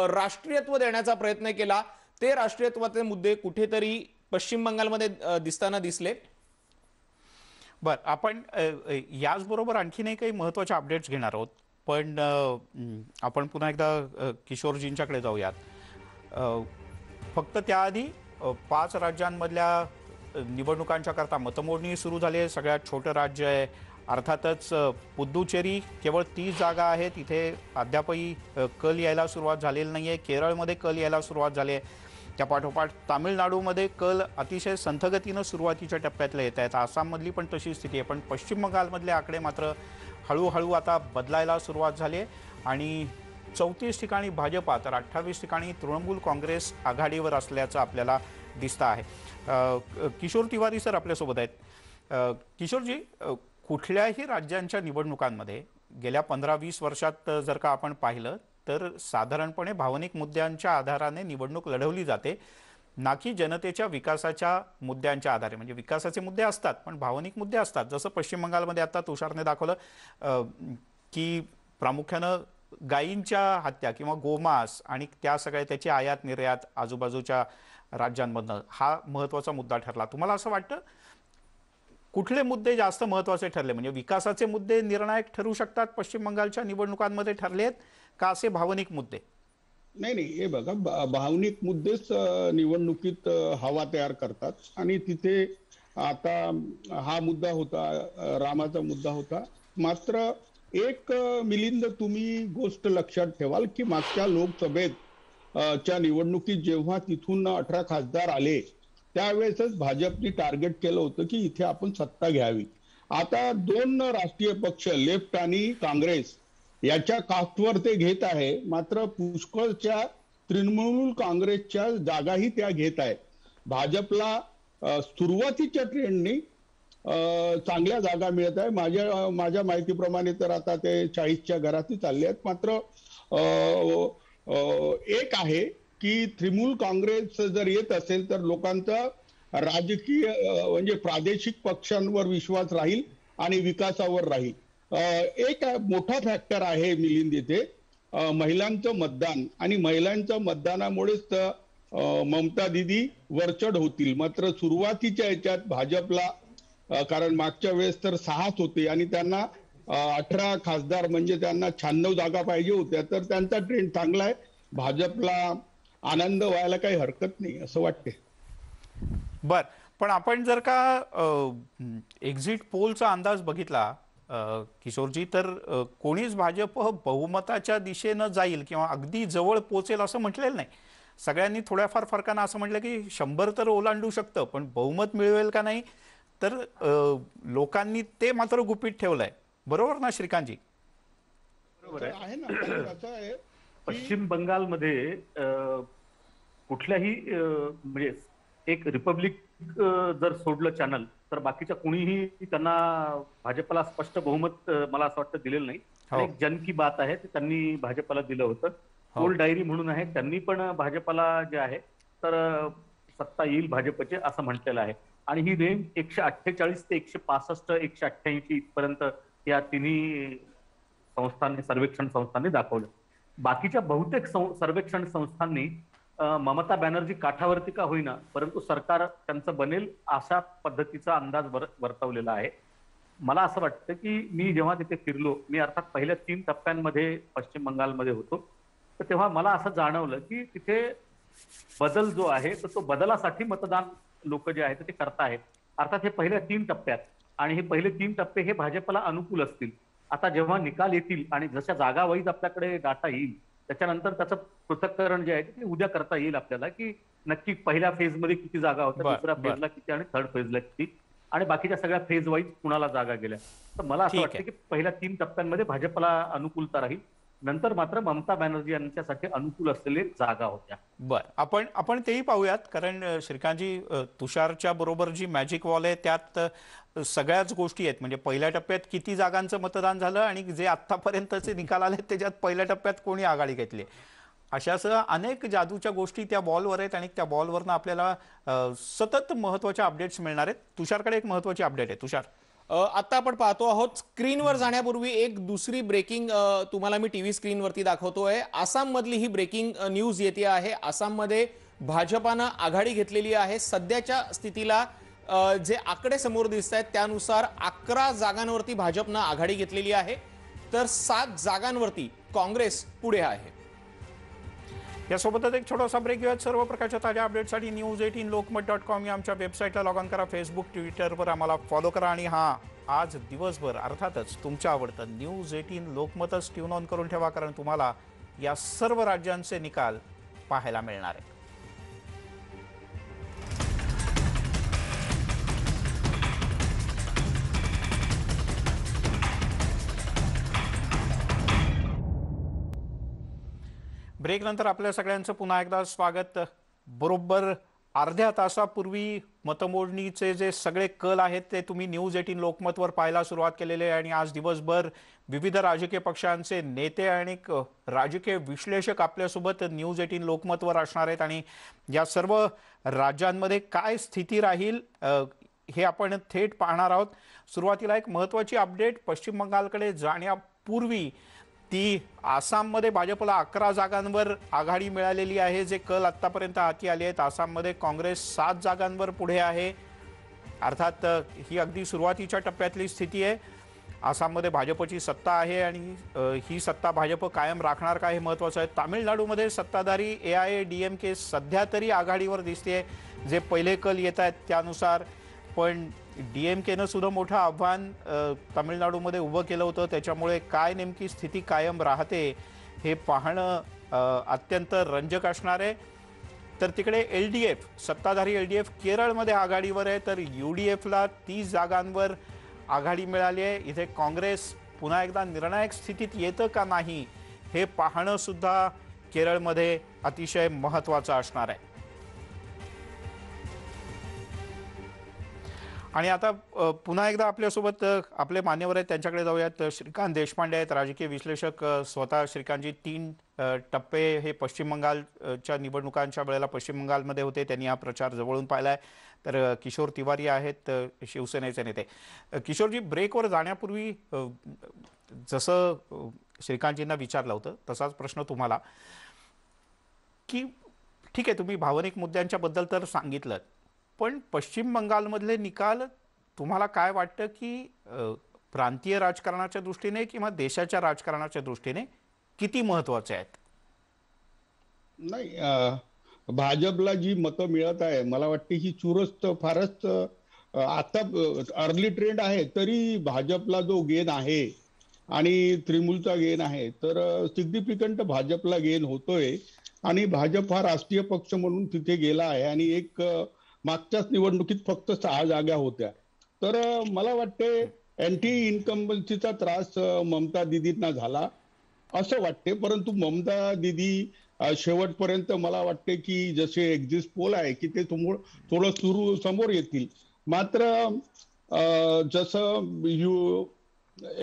राष्ट्रीयत्व देण्याचा प्रयत्न केला, ते राष्ट्रीयत्वाचे मुद्दे कुठेतरी पश्चिम बंगालमध्ये दिसताना दिसले. बर, आपण याचबरोबर आणखीनही काही महत्त्वाचे अपडेट्स घेणार आहोत. पण आपण पुन्हा एकदा किशोरजींच्याकडे जाऊयात. फक्त त्याआधी 5 राज्यांमधल्या निवडणुकांच्या करता मतमोजणी सुरू झाली आहे. सगळ्यात छोटं राज्य आहे. अर्थातच पुद्दुचेरी केवळ 30 जागा आहेत. इथे अद्यापही कल यायला सुरुवात झालेली नाही आहे. केरळमध्ये कल यायला सुरुवात झाली आहे. त्या पाठोपाठ तामिळनाडूमध्ये कल अतिशय संथगतीनं सुरुवातीच्या टप्प्यातले येत आहेत. आसाममधली पण तशी स्थिती आहे. पण पश्चिम बंगालमधले आकडे मात्र हळूहळू आता बदलायला सुरुवात झाली आहे आणि 34 ठिकाणी भाजपा तर 28 ठिकाणी तृणमूल काँग्रेस आघाडीवर असल्याचं आपल्याला दिसतं आहे. किशोर तिवारी सर आपल्यासोबत आहेत. किशोरजी, कुठल्याही राज्यांच्या निवडणुकांमध्ये गेल्या 15-20 वर्षात जर का आपण पाहिलं तर साधारणपणे भावनिक मुद्द्यांच्या आधाराने निवडणूक लढवली जाते, ना की जनतेच्या विकासाच्या मुद्द्यांच्या आधारे. म्हणजे विकासाचे मुद्दे असतात पण भावनिक मुद्दे असतात. जसं पश्चिम बंगालमध्ये आता तुषारने दाखवलं की प्रामुख्यानं गायींच्या हत्या किंवा गोमांस आणि त्या सगळ्या त्याची आयात निर्यात आजूबाजूच्या राज्यांमधनं हा महत्त्वाचा मुद्दा ठरला. तुम्हाला असं वाटतं कुठले मुद्दे जास्त महत्त्वाचे ठरले? म्हणजे विकासाचे मुद्दे निर्णायक ठरू शकतात पश्चिम बंगालच्या निवडणुकांमध्ये ठरले आहेत का असे भावनिक मुद्दे? नाही, हे बघा, भावनिक मुद्देच निवडणुकीत हवा तयार करतात आणि तिथे आता हा मुद्दा होता, रामाचा मुद्दा होता. मात्र एक मिलिंद, तुम्ही गोष्ट लक्षात ठेवाल की मागच्या लोकसभेत च्या निवडणुकीत जेव्हा तिथून 18 खासदार आले त्यावेळेसच भाजपने टार्गेट केलं होतं की इथे आपण सत्ता घ्यावी. आता 2 राष्ट्रीय पक्ष लेफ्ट आणि काँग्रेस याच्या कास्टवर ते घेत आहे. मात्र पुष्कळच्या तृणमूल काँग्रेसच्या जागाही त्या घेत आहेत. भाजपला सुरुवातीच्या ट्रेंडनी चांगल्या जागा मिळत आहे. माझ्या माहितीप्रमाणे तर आता ते 40च्या घरातही चालले आहेत. मात्र एक आहे की तृणमूल काँग्रेस जर येत असेल तर लोकांचा राजकीय म्हणजे प्रादेशिक पक्षांवर विश्वास राहील आणि विकासावर राहील. एक मोठा फॅक्टर आहे मिलिंद इथे, महिलांचं मतदान, आणि महिलांच्या मतदानामुळेच ममता दिदी वरचढ होतील. मात्र सुरुवातीच्या याच्यात भाजपला, कारण मागच्या वेळेस तर 6च होते आणि त्यांना 18 खासदार म्हणजे त्यांना 96 जागा पाहिजे होत्या, तर त्यांचा ट्रेंड चांगला आहे. भाजपला आनंद व्हायला काही हरकत नाही असं वाटते. बर, पण आपण जर का एक्झिट पोलचा अंदाज बघितला किशोरजी, तर कोणीच भाजप बहुमताच्या दिशेनं जाईल किंवा अगदी जवळ पोचेल असं म्हटलेलं नाही. सगळ्यांनी थोड्याफार फरकानं असं म्हटलं की 100 तर ओलांडू शकतं, पण बहुमत मिळवेल का नाही तर लोकांनी ते मात्र गुपित ठेवलंय. बरोबर ना श्रीकांतजी? बरोबर आहे ना. पण कसं आहे, पश्चिम बंगालमध्ये कुठल्याही म्हणजे एक रिपब्लिक जर सोडलं चॅनल तर बाकीच्या कुणीही त्यांना भाजपला स्पष्ट बहुमत मला असं वाटतं दिलेलं नाही. हो. आणि एक जन की बात आहे ते त्यांनी भाजपला दिलं होतं. हो. गोल्ड डायरी म्हणून आहे, त्यांनी पण भाजपला जे आहे तर सत्ता येईल भाजपचे असं म्हटलेलं आहे. आणि ही रेंज 148 ते 165 188 इथपर्यंत या तिन्ही संस्थांनी सर्वेक्षण संस्थांनी दाखवलं. बाकीच्या बहुतेक सर्वेक्षण संस्थांनी ममता बॅनर्जी काठावरती का होईना परंतु सरकार त्यांचं बनेल अशा पद्धतीचा अंदाज वर्तवलेला आहे. मला असं वाटतं की मी जेव्हा तिथे फिरलो, मी अर्थात पहिल्या 3 टप्प्यांमध्ये पश्चिम बंगालमध्ये होतो, तर तेव्हा मला असं जाणवलं की तिथे बदल जो आहे तर तो बदलासाठी मतदान लोक जे आहेत ते करतायत. अर्थात हे पहिल्या 3 टप्प्यात आणि हे पहिले 3 टप्पे हे भाजपला अनुकूल असतील. आता जेव्हा निकाल येतील आणि जशा जागा वाईज आपल्याकडे डाटा येईल त्याच्यानंतर त्याचं पृथक्करण जे आहे ते उद्या करता येईल आपल्याला की नक्की पहिल्या फेजमध्ये किती जागा होत्या, दुसऱ्या फेजला किती आणि थर्ड फेजला किती आणि बाकीच्या सगळ्या फेज वाईज कुणाला जागा गेल्या. तर मला असं ठीक वाटतं की पहिल्या 3 टप्प्यांमध्ये भाजपला अनुकूलता राहील. नंतर मात्र ममता बॅनर्जी यांच्यासाठी अनुकूल असलेले जागा होत्या. आपण तेही पाहूयात, कारण श्रीकांतजी, तुषारच्या बरोबर जी मॅजिक वॉल आहे त्यात सगळ्याच गोष्टी आहेत. म्हणजे पहिल्या टप्प्यात किती जागांचं मतदान झालं आणि जे आतापर्यंतचे निकाल आले त्याच्यात पहिल्या टप्प्यात कोणी आघाडी घेतली, अशासह अनेक जादूच्या गोष्टी त्या बॉलवर आहेत आणि त्या बॉलवरनं आपल्याला सतत महत्वाच्या अपडेट्स मिळणार आहेत. तुषारकडे एक महत्वाची अपडेट आहे. तुषार, आता आपण पाहतो आहोत स्क्रीनवर जाण्यापूर्वी एक दुसरी ब्रेकिंग तुम्हाला मी टीव्ही स्क्रीनवरती दाखवतोय. आसाम मधली ही ब्रेकिंग न्यूज येते आहे. आसाममध्ये भाजपानं आघाडी घेतलेली आहे. सध्याच्या स्थितीला जे आकडे समोर दिसत आहेत त्यानुसार 11 जागांवरती भाजपनं आघाडी घेतलेली आहे, तर 7 जागांवरती काँग्रेस पुढे आहे. यासोबतच एक छोटासा ब्रेक घेऊयात. सर्व प्रकारच्या ताज्या अपडेटसाठी news18lokmat.com या आमच्या वेबसाईटला लॉग ऑन करा. फेसबुक, ट्विटरवर आम्हाला फॉलो करा आणि आज दिवसभर अर्थातच तुमच्या आवडतं News18 लोकमतच ट्यून ऑन करून ठेवा, कारण तुम्हाला या सर्व राज्यांचे निकाल पाहायला मिळणार आहेत. ब्रेक नंतर आपल्या सगळ्यांचं पुन्हा एकदा स्वागत. बरोबर अर्ध्या तासापूर्वी मतमोजणीचे जे सगळे कल आहेत ते तुम्ही News18 लोकमतवर पाहायला सुरुवात केलेली आहे आणि आज दिवसभर विविध राजकीय पक्षांचे नेते आणि राजकीय विश्लेषक आपल्यासोबत News18 लोकमतवर असणार आहेत आणि या सर्व राज्यांमध्ये काय स्थिती राहील हे आपण थेट पाहणार आहोत. सुरुवातीला एक महत्त्वाची अपडेट. पश्चिम बंगालकडे जाण्यापूर्वी ती आसाममध्ये भाजपला 11 जागांवर आघाडी मिळालेली आहे. जे कल आतापर्यंत हाती आले आहेत, आसाममध्ये काँग्रेस 7 जागांवर पुढे आहे. अर्थात ही अगदी सुरुवातीच्या टप्प्यातली स्थिती आहे. आसाममध्ये भाजपची सत्ता आहे आणि ही सत्ता भाजप कायम राखणार का हे महत्त्वाचं आहे. तामिळनाडूमध्ये सत्ताधारी AIADMK सध्या तरी आघाडीवर दिसते जे पहिले कल येत आहेत त्यानुसार, पण DMKनं सुद्धा मोठं आव्हान तामिळनाडूमध्ये उभं केलं होतं. त्याच्यामुळे काय नेमकी स्थिती कायम राहते हे पाहणं अत्यंत रंजक असणार आहे. तर तिकडे LDF, सत्ताधारी LDF केरळमध्ये आघाडीवर आहे, तर UDFला 30 जागांवर आघाडी मिळाली आहे. इथे काँग्रेस पुन्हा एकदा निर्णायक स्थितीत येतं का नाही हे पाहणं सुद्धा केरळमध्ये अतिशय महत्त्वाचं असणार आहे. आणि आता पुन्हा एकदा आपल्यासोबत आपले मान्यवर आहेत त्यांच्याकडे जाऊयात. श्रीकांत देशपांडे आहेत, राजकीय विश्लेषक. स्वतः श्रीकांतजी 3 टप्पे हे पश्चिम बंगालच्या निवडणुकांच्या वेळेला पश्चिम बंगालमध्ये होते, त्यांनी हा प्रचार जवळून पाहिलाय. तर किशोर तिवारी आहेत, शिवसेनेचे नेते. किशोरजी, ब्रेकवर जाण्यापूर्वी जसं श्रीकांतजींना विचारलं होतं तसाच प्रश्न तुम्हाला, की ठीक आहे तुम्ही भावनिक मुद्द्यांच्या बद्दल तर सांगितलं, पण पश्चिम बंगालमधले निकाल तुम्हाला काय वाटतं की प्रांतीय राजकारणाच्या दृष्टीने किंवा देशाच्या राजकारणाच्या दृष्टीने किती महत्त्वाचे आहेत? नाही, भाजपला जी मतं मिळत आहे मला वाटते ही चुरस फारच आता अर्ली ट्रेंड आहे, तरी भाजपला जो गेन आहे आणि तृणमूलचा गेन आहे तर सिग्निफिकंट भाजपला गेन होतोय आणि भाजप हा राष्ट्रीय पक्ष म्हणून तिथे गेला आहे. आणि एक मागच्याच निवडणुकीत फक्त 6 जागा होत्या. तर मला वाटते अँटी इन्कम्बन्सीचा त्रास ममता दिदींना झाला असं वाटते, परंतु ममता दिदी शेवटपर्यंत मला वाटते की जसे एक्झिट पोल आहे की ते थोडं समोर येतील. मात्र जसं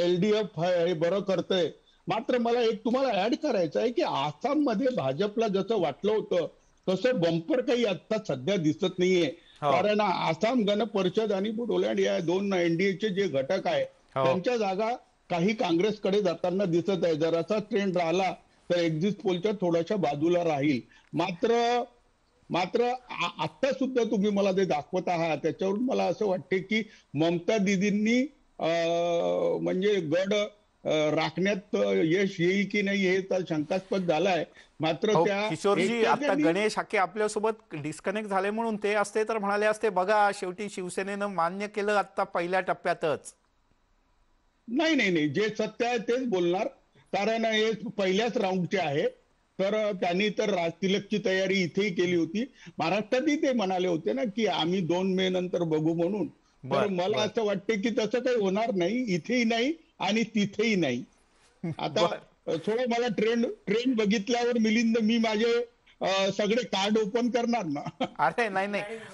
LDF हे बरं करतंय. मात्र मला एक तुम्हाला ऍड करायचं आहे की आसाममध्ये भाजपला जसं वाटलं होतं तसं बंपर काही आता सध्या दिसत नाहीये. कारण आसाम गण परिषद आणि बोडोलँड या दोन NDAचे जे घटक आहे त्यांच्या जागा काही काँग्रेसकडे जाताना दिसत आहे. जर असा ट्रेंड राहिला तर एक्झिट पोलच्या थोड्याशा बाजूला राहील. मात्र आता सुद्धा तुम्ही मला ते दाखवत आहात त्याच्यावरून मला असं वाटते की ममता दीदींनी म्हणजे गड राखण्यात यश येईल की नाही हे तर शंकास्पद झालाय. मात्र त्या किशोरजी, आता गणेश हाके आपल्यासोबत डिस्कनेक्ट झाले म्हणून ते असते तर म्हणाले असते बघा शेवटी शिवसेनेनं मान्य केलं आता पहिल्या टप्प्यातच. नाही, जे सत्य आहे तेच बोलणार. कारण हे पहिल्याच राऊंडचे आहे. तर त्यांनी तर राजतिलकची तयारी इथेही केली होती. महाराष्ट्रातही ते म्हणाले होते ना की आम्ही 2 मे नंतर बघू म्हणून. तर मला असं वाटते की तसं काही होणार नाही, इथेही नाही आणि तिथेही नाही. आता थोडं मला ट्रेंड बघितल्यावर मिलिंद मी माझे सगळे कार्ड ओपन करणार ना. अरे नाही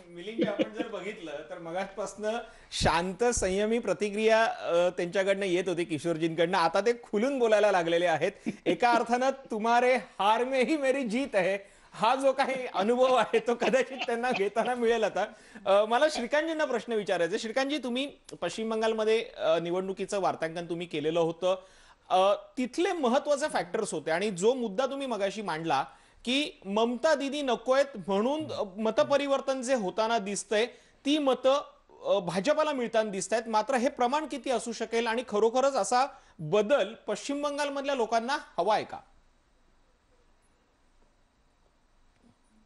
मिलिंद, आपण जर बघितलं तर मगाचपासून शांत संयमी प्रतिक्रिया त्यांच्याकडनं येत होती किशोरजींकडनं. आता ते खुलून बोलायला लागलेले आहेत. एका अर्थानं तुम्हारे हार में ही मेरी जीत है हा जो काही अनुभव आहे तो कदाचित त्यांना घेताना मिळेल. आता मला श्रीकांतजींना प्रश्न विचारायचा. श्रीकांतजी, तुम्ही पश्चिम बंगालमध्ये निवडणुकीचं वार्तांकन तुम्ही केलेलं होतं. तिथले महत्वाचे फॅक्टर्स होते आणि जो मुद्दा तुम्ही मगाशी मांडला की ममता दीदी नकोयत म्हणून मतपरिवर्तन जे होताना दिसतंय ती मतं भाजपाला मिळताना दिसत आहेत. मात्र हे प्रमाण किती असू शकेल आणि खरोखरच असा बदल पश्चिम बंगालमधल्या लोकांना हवा आहे का?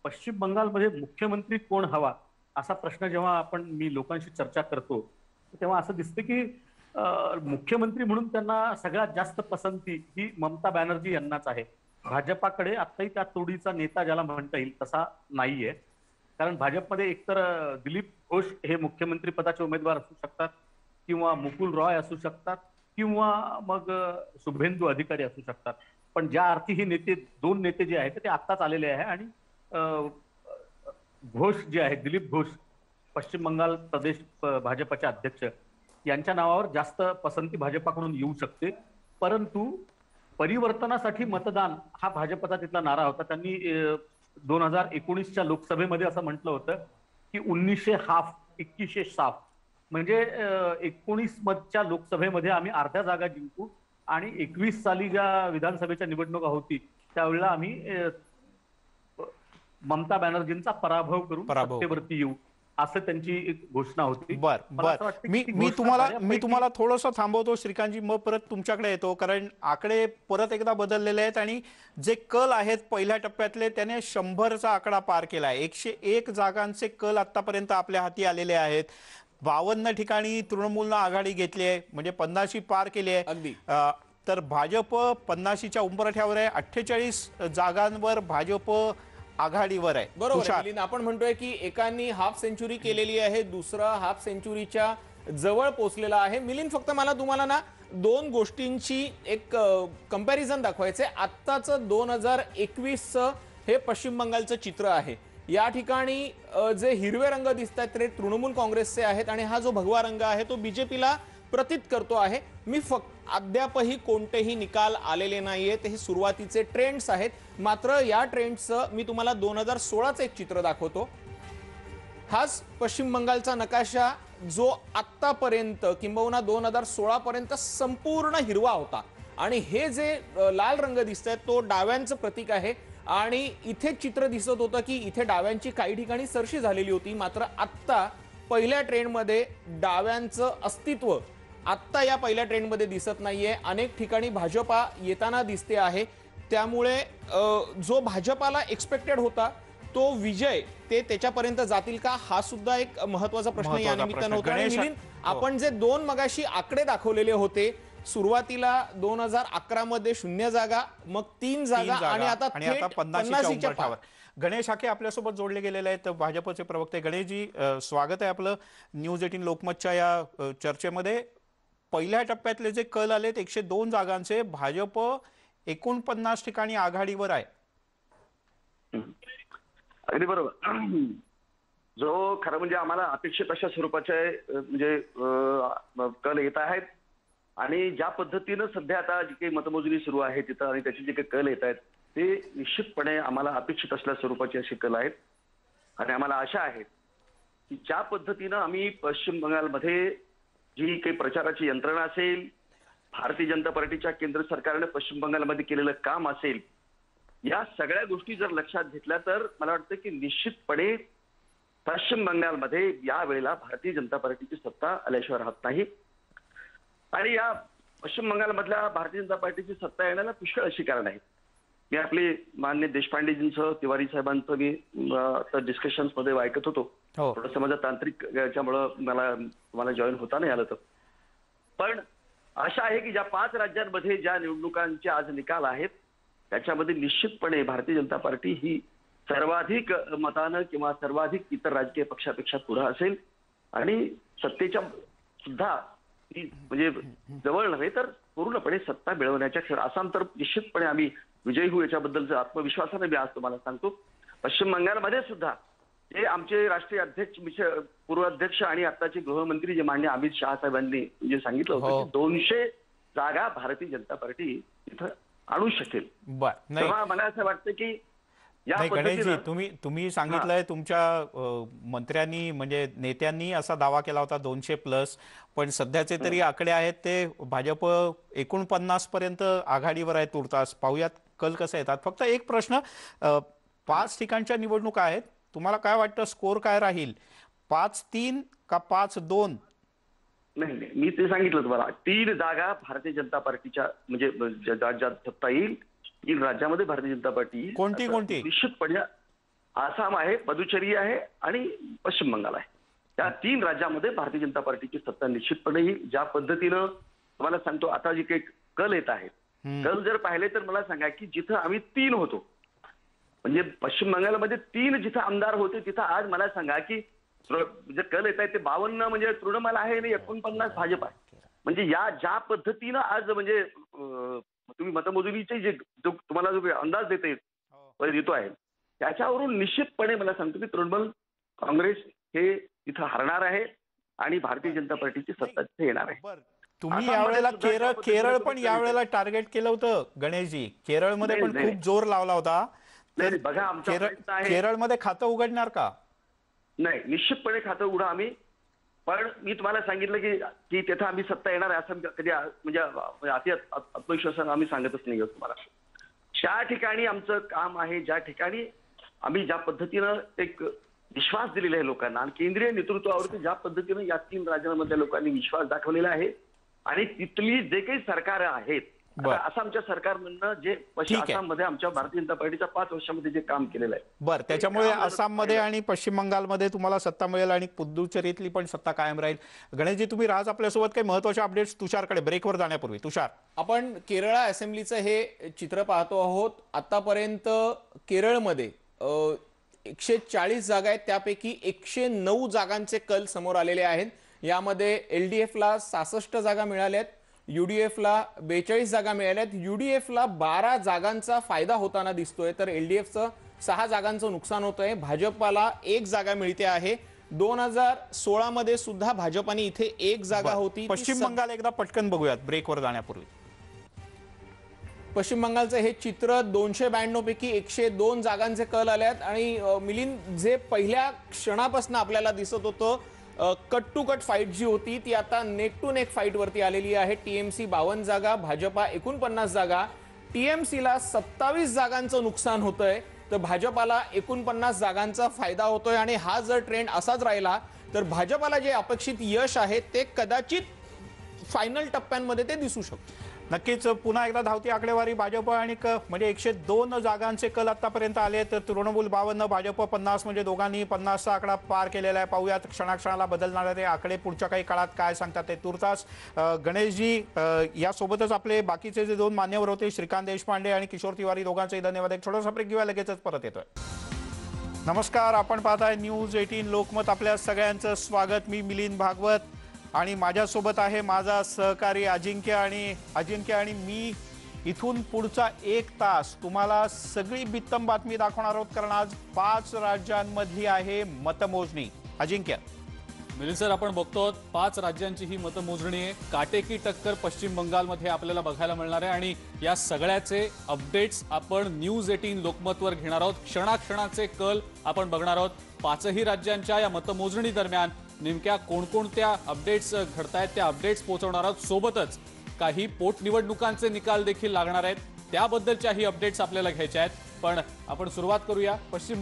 पश्चिम बंगालमध्ये मुख्यमंत्री कोण हवा असा प्रश्न जेव्हा मी लोकांशी चर्चा करतो तेव्हा असं दिसतं की मुख्यमंत्री म्हणून त्यांना सगळ्यात जास्त पसंती ही ममता बॅनर्जी यांनाच आहे. भाजपाकडे आत्ताही त्या तोडीचा नेता ज्याला म्हणता येईल तसा नाहीये. कारण भाजपमध्ये एकतर दिलीप घोष हे मुख्यमंत्री पदाचे उमेदवार असू शकतात किंवा मुकुल रॉय असू शकतात किंवा मग शुभेंदू अधिकारी असू शकतात. पण ज्या अर्थी ही दोन नेते जे आहेत ते आत्ताच आलेले आहे आणि घोष जे आहे दिलीप घोष पश्चिम बंगाल प्रदेश भाजपचे अध्यक्ष यांच्या नावावर जास्त पसंती भाजपाकडून येऊ शकते. परंतु परिवर्तनासाठी मतदान हा भाजपचा तिथला नारा होता. त्यांनी 2019च्या लोकसभेमध्ये असं म्हटलं होतं की 1900 हाफ 2100 साफ, म्हणजे 19 मधच्या लोकसभेमध्ये आम्ही अर्ध्या जागा जिंकू आणि 21 साली ज्या विधानसभेच्या निवडणुका होती त्यावेळेला आम्ही ममता बॅनर्जींचा पराभव करून सत्तेवरती येऊ असं त्यांची एक घोषणा होती. मी तुम्हाला थोडंसं थांबवतो श्रीकांतजी, मग परत तुमच्याकडे येतो. कारण आकडे परत एकदा बदललेले आहेत आणि जे कल आहेत पहिल्या टप्प्यातले त्याने 100चा आकडा पार केलाय. 101 जागांचे कल आतापर्यंत आपल्या हाती आलेले आहेत. 52 ठिकाणी तृणमूलनं आघाडी घेतली आहे, म्हणजे 50शी पार केली आहे. तर भाजप 50च्या उंबरठ्यावर आहे. 48 जागांवर भाजप आघाडीवर आहे. बरोबर. आपण म्हणतोय की एकांनी हाफ सेंचुरी केलेली आहे, दुसरा हाफ सेंचुरीच्या जवळ पोहोचलेला आहे. मिलिंद, फक्त मला तुम्हाला ना दोन गोष्टींची एक कंपॅरिझन दाखवायचंय. आत्ताचं 2021 हे पश्चिम बंगालचं चित्र आहे. या ठिकाणी जे हिरवे रंग दिसत आहेत ते तृणमूल काँग्रेसचे आहेत आणि हा जो भगवा रंग आहे तो बीजेपीला प्रतीत करतो आहे. मी अद्यापही कोणतेही निकाल आलेले नाहीयेत. हे सुरुवातीचे ट्रेंड्स आहेत. मात्र या ट्रेंड्सचं मी तुम्हाला 2016चं एक चित्र दाखवतो. हाच पश्चिम बंगालचा नकाशा जो आतापर्यंत किंबहुना 2016 पर्यंत संपूर्ण हिरवा होता आणि हे जे लाल रंग दिसत आहेत तो डाव्यांचं प्रतीक आहे. आणि इथे चित्र दिसत होतं की इथे डाव्यांची काही ठिकाणी सरशी झालेली होती. मात्र आत्ता पहिल्या ट्रेंडमध्ये डाव्यांचं अस्तित्व आत्ता या पहिल्या ट्रेंडमध्ये दिसत नाहीये. अनेक ठिकाणी भाजपा येताना दिसते आहे. त्यामुळे जो भाजपाला एक्सपेक्टेड होता तो विजय ते त्याच्यापर्यंत जातील का हा सुद्धा एक महत्वाचा प्रश्न या निमित्तानं होता. आणि मिलिंद, आपण जे दोन मगाशी आकडे दाखवलेले होते, सुरुवातीला 2011 मध्ये 0 जागा, मग 3 जागा आणि आता 50च्या उंबरठ्यावर. गणेश हाके आपल्यासोबत जोडले गेलेले आहेत, भाजपचे प्रवक्ते. गणेशजी, स्वागत आहे आपलं न्यूज 18 लोकमतच्या या चर्चेमध्ये. पहिल्या टप्प्यातले जे कल आलेत 102 जागांचे, भाजप 49 ठिकाणी आघाडीवर आहे. अगदी बरोबर. जो खरं म्हणजे आम्हाला अपेक्षित अशा स्वरूपाचे म्हणजे कल येत आहेत आणि ज्या पद्धतीनं सध्या आता जी काही मतमोजणी सुरू आहे तिथं आणि त्याचे जे काही कल येत आहेत ते निश्चितपणे आम्हाला अपेक्षित असल्या स्वरूपाचे असे कल आहेत आणि आम्हाला आशा आहे की ज्या पद्धतीनं आम्ही पश्चिम बंगालमध्ये जी काही प्रचाराची यंत्रणा असेल, भारतीय जनता पार्टीच्या केंद्र सरकारने पश्चिम बंगालमध्ये केलेलं काम असेल, या सगळ्या गोष्टी जर लक्षात घेतल्या तर मला वाटतं की निश्चितपणे पश्चिम बंगालमध्ये या वेळेला भारतीय जनता पार्टीची सत्ता आल्याशिवाय राहत नाही. आणि या पश्चिम बंगालमधल्या भारतीय जनता पार्टीची सत्ता येण्याला पुष्कळ अशी कारण आहेत. मी आपले मान्य देशपांडेजींचं, तिवारी साहेबांचं मी आता डिस्कशन्स मध्ये ऐकत होतो. थोडंसं माझं तांत्रिक याच्यामुळं मला जॉईन होता नाही आलं तर. पण आशा आहे की ज्या 5 राज्यांमध्ये ज्या निवडणुकांचे आज निकाल आहेत त्याच्यामध्ये निश्चितपणे भारतीय जनता पार्टी ही सर्वाधिक मतानं किंवा सर्वाधिक इतर राजकीय पक्षापेक्षा पुढे असेल आणि सत्तेच्या सुद्धा म्हणजे जवळ नव्हे तर पूर्णपणे सत्ता मिळवण्याच्या आसाम तर निश्चितपणे आम्ही विजयी होऊ याच्याबद्दलचा आत्मविश्वासाने मी आज तुम्हाला सांगतो. पश्चिम बंगालमध्ये सुद्धा जे आमचे राष्ट्रीय अध्यक्ष, पूर्व अध्यक्ष आणि आताचे गृहमंत्री जे माननीय अमित शहा साहेबांनी जे सांगितलं होतं की 200 जागा भारतीय जनता पार्टी इथं आणू शकेल. तेव्हा मला असं वाटतं की नाही गणेशजी, तुम्ही सांगितलंय तुमच्या मंत्र्यांनी म्हणजे नेत्यांनी असा दावा केला होता 200+, पण सध्याचे तरी आकडे आहेत ते भाजप 49 पर्यंत आघाडीवर आहे तुर्तास. पाहूयात कल कसं येतात. फक्त एक प्रश्न, 5 ठिकाणच्या निवडणुका आहेत, तुम्हाला काय वाटतं स्कोर काय राहील? 5-3 का 5-2? नाही, मी ते सांगितलं तुम्हाला. 3 जागा भारतीय जनता पार्टीच्या म्हणजे ज्यात सत्ता येईल 3 राज्यामध्ये भारतीय जनता पार्टी. कोणती? निश्चितपणे आसाम आहे, पुदुचेरी आहे आणि पश्चिम बंगाल आहे. त्या 3 राज्यामध्ये भारतीय जनता पार्टीची सत्ता निश्चितपणे येईल. ज्या पद्धतीनं तुम्हाला सांगतो आता जे काही कल येत आहेत, कल जर पाहिले तर मला सांगा की जिथं आम्ही 3 होतो म्हणजे पश्चिम बंगालमध्ये 3 जिथं आमदार होते तिथं आज मला सांगा की जे कल येत आहेत ते 52 म्हणजे तृणमूल आहे आणि 49 भाजप आहे. म्हणजे या ज्या पद्धतीनं आज म्हणजे तुम्ही मतमोजणीचे जे तुम्हाला जो अंदाज देतो आहे त्याच्यावरून निश्चितपणे मला सांगतो की तृणमूल काँग्रेस हे इथं हरणार आहे आणि भारतीय जनता पार्टीची सत्ता तिथे येणार आहे. तुम्ही यावेळेला केरळ पण यावेळेला टार्गेट केलं होतं गणेशजी. केरळमध्ये पण खूप जोर लावला होता. बघा आमचा प्रयत्न आहे. केरळमध्ये खातं उघडणार का? नाही, निश्चितपणे खातं उघडा आम्ही. पण मी तुम्हाला सांगितलं की तिथं आम्ही सत्ता येणार आहे असं कधी म्हणजे अति आत्मविश्वासानं आम्ही सांगतच नाही तुम्हाला. ज्या ठिकाणी आमचं काम आहे, ज्या ठिकाणी आम्ही ज्या पद्धतीनं एक विश्वास दिलेला आहे लोकांना आणि केंद्रीय नेतृत्वावरती ज्या पद्धतीनं या 3 राज्यांमधल्या लोकांनी विश्वास दाखवलेला आहे आणि तिथली जे काही सरकार आहेत, आसामच्या सरकारमधनं जे आसाममध्ये आमच्या भारतीय जनता पार्टीच्या 5 वर्षामध्ये जे काम केलेलं आहे. बरं, त्याच्यामुळे आसाममध्ये आणि पश्चिम बंगालमध्ये तुम्हाला सत्ता मिळेल आणि पुदुचेरीतली पण सत्ता कायम राहील. गणेशजी, तुम्ही राज आपल्यासोबत काही महत्वाचे अपडेट्स तुषारकडे ब्रेकवर जाण्यापूर्वी. तुषार, आपण केरळ असेंब्लीचं हे चित्र पाहतो आहोत. आतापर्यंत केरळमध्ये 140 जागा आहेत, त्यापैकी 109 जागांचे कल समोर आलेले आहेत. यामध्ये LDFला 66 जागा मिळाल्यात, UDFला 42 जागा मिळाल्यात. UDFला 12 जागांचा फायदा होताना दिसतोय तर LDFचं 6 जागांचं नुकसान होतंय. भाजपाला 1 जागा मिळते आहे. 2016 मध्ये सुद्धा भाजपाने इथे 1 जागा होती. पश्चिम बंगाल एकदा पटकन बघूयात ब्रेकवर जाण्यापूर्वी. पश्चिम बंगालचं हे चित्र 292 पैकी 102 जागांचे कल आल्यात आणि मिलिंद, जे पहिल्या क्षणापासून आपल्याला दिसत होतं कट टू कट फाईट जी होती ती आता नेक टू नेक फाईट वरती आलेली आहे. TMC 52 जागा, भाजपा 49 जागा. TMCला 27 जागांचं नुकसान होतंय तर भाजपाला 49 जागांचा फायदा होतोय आणि हा जर ट्रेंड असाच राहिला तर भाजपाला जे अपेक्षित यश आहे ते कदाचित फायनल टप्प्यांमध्ये ते दिसू शकतं. नक्कीच पुन्हा एकदा धावती आकडेवारी भाजप आणि म्हणजे 102 जागांचे कल आतापर्यंत आले तर तृणमूल 52, भाजप 50 म्हणजे दोघांनी 50चा आकडा पार केलेला आहे. पाहूयात क्षणाक्षणाला बदलणारे आकडे पुढच्या काही काळात काय सांगतात ते. तुर्तास गणेशजी, यासोबतच आपले बाकीचे जे 2 मान्यवर होते श्रीकांत देशपांडे आणि किशोर तिवारी दोघांचेही धन्यवाद. एक छोटासा ब्रेक घेऊया, लगेचच परत येतोय. नमस्कार, आपण पाहताय न्यूज 18 लोकमत. आपल्या सगळ्यांचं स्वागत. मी मिलिंद भागवत आणि माझ्यासोबत आहे माझा सहकारी अजिंक्य आणि मी इथून पुढचा 1 तास तुम्हाला सगळी बित्तम बातमी दाखवणार आहोत, कारण आज 5 राज्यांमधली आहे मतमोजणी. अजिंक्य. मिलिंद सर, आपण बघतो 5 राज्यांची ही मतमोजणी आहे. काटेकी टक्कर पश्चिम बंगालमध्ये आपल्याला बघायला मिळणार आहे आणि या सगळ्याचे अपडेट्स आपण न्यूज 18 लोकमतवर घेणार आहोत. क्षणाक्षणाचे कल आपण बघणार आहोत. 5ही राज्यांच्या या मतमोजणी दरम्यान नेमक्या कोणकोणत्या अपडेट्स घडतायत त्या अपडेट्स पोहोचवणार आहोत. सोबतच काही पोटनिवडणुकांचे निकाल देखील लागणार आहेत, त्याबद्दलच्याही अपडेट्स आपल्याला घ्यायच्या आहेत. पण आपण सुरुवात करूया पश्चिम